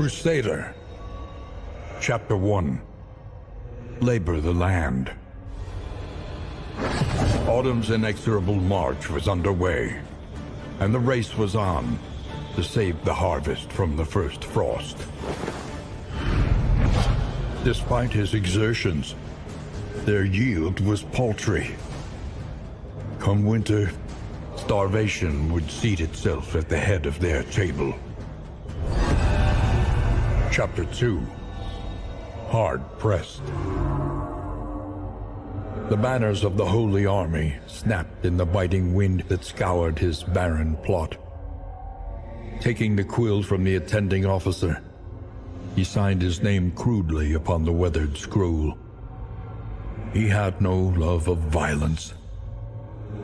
Crusader. Chapter 1. Labor the Land. Autumn's inexorable march was underway, and the race was on to save the harvest from the first frost. Despite his exertions, their yield was paltry. Come winter, starvation would seat itself at the head of their table. Chapter 2. Hard Pressed. The banners of the Holy Army snapped in the biting wind that scoured his barren plot. Taking the quill from the attending officer, he signed his name crudely upon the weathered scroll. He had no love of violence,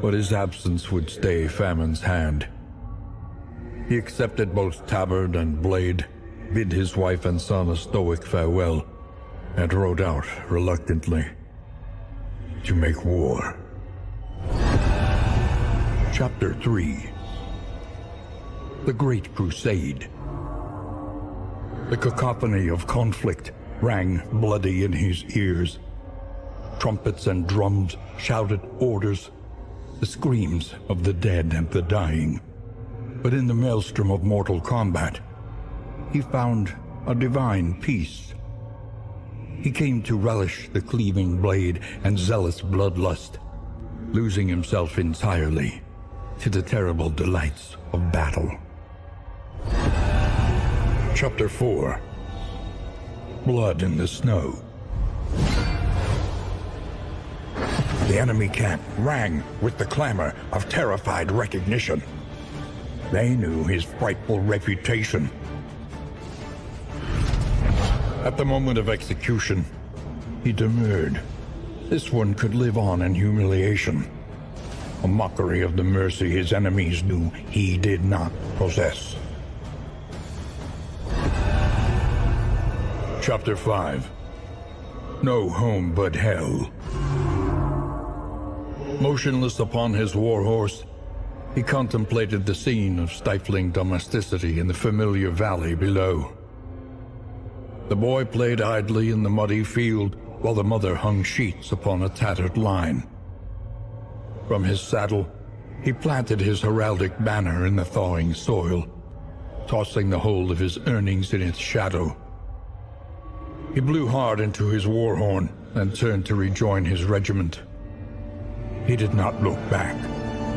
but his absence would stay famine's hand. He accepted both tabard and blade, bid his wife and son a stoic farewell, and rode out reluctantly to make war. Chapter 3. The Great Crusade. The cacophony of conflict rang bloody in his ears. Trumpets and drums shouted orders, the screams of the dead and the dying. But in the maelstrom of mortal combat, he found a divine peace. He came to relish the cleaving blade and zealous bloodlust, losing himself entirely to the terrible delights of battle. Chapter 4. Blood in the Snow. The enemy camp rang with the clamor of terrified recognition. They knew his frightful reputation. At the moment of execution, he demurred. This one could live on in humiliation, a mockery of the mercy his enemies knew he did not possess. Chapter 5. No home but hell. Motionless upon his warhorse, he contemplated the scene of stifling domesticity in the familiar valley below. The boy played idly in the muddy field while the mother hung sheets upon a tattered line. From his saddle, he planted his heraldic banner in the thawing soil, tossing the whole of his earnings in its shadow. He blew hard into his war horn and turned to rejoin his regiment. He did not look back.